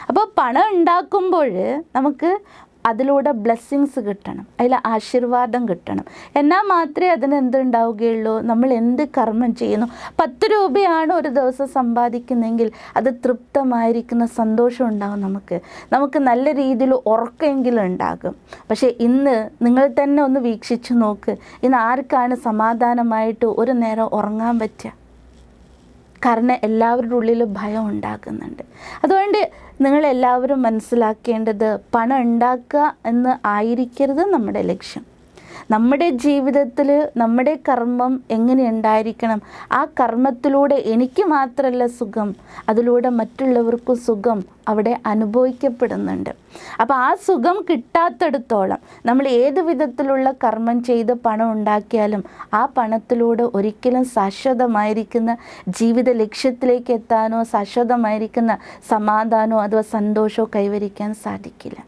അപ്പോൾ പണം ഉണ്ടാക്കുമ്പോൾ നമുക്ക് അതിലൂടെ ബ്ലെസ്സിങ്സ് കിട്ടണം, അതിൽ ആശീർവാദം കിട്ടണം. എന്നാൽ മാത്രമേ അതിന് എന്തുണ്ടാവുകയുള്ളൂ, നമ്മൾ എന്ത് കർമ്മം ചെയ്യുന്നു. 10 രൂപയാണ് ഒരു ദിവസം സമ്പാദിക്കുന്നതെങ്കിൽ അത് തൃപ്തമായിരിക്കുന്ന സന്തോഷം ഉണ്ടാകും. നമുക്ക് നല്ല രീതിയിൽ ഉറക്കമെങ്കിലും ഉണ്ടാകും. പക്ഷേ ഇന്ന് നിങ്ങൾ തന്നെ ഒന്ന് വീക്ഷിച്ച് നോക്ക്, ഇന്ന് ആർക്കാണ് സമാധാനമായിട്ട് ഒരു നേരം ഉറങ്ങാൻ പറ്റുക? കാരണം എല്ലാവരുടെ ഉള്ളിൽ ഭയം ഉണ്ടാകുന്നുണ്ട്. അതുകൊണ്ട് നിങ്ങളെല്ലാവരും മനസ്സിലാക്കേണ്ടത് പണം ഉണ്ടാക്കുക എന്ന് ആയിരിക്കരുത് നമ്മുടെ ലക്ഷ്യം. നമ്മുടെ ജീവിതത്തിൽ നമ്മുടെ കർമ്മം എങ്ങനെ ഉണ്ടായിരിക്കണം, ആ കർമ്മത്തിലൂടെ എനിക്ക് മാത്രമല്ല സുഖം, അതിലൂടെ മറ്റുള്ളവർക്കും സുഖം അവിടെ അനുഭവിക്കപ്പെടുന്നുണ്ട്. അപ്പോൾ ആ സുഖം കിട്ടാത്തിടത്തോളം നമ്മൾ ഏത് വിധത്തിലുള്ള കർമ്മം ചെയ്ത് പണം ഉണ്ടാക്കിയാലും ആ പണത്തിലൂടെ ഒരിക്കലും ശാശ്വതമായിരിക്കുന്ന ജീവിത ലക്ഷ്യത്തിലേക്ക് എത്താനോ ശാശ്വതമായിരിക്കുന്ന സമാധാനമോ അഥവാ സന്തോഷമോ കൈവരിക്കാൻ സാധിക്കില്ല.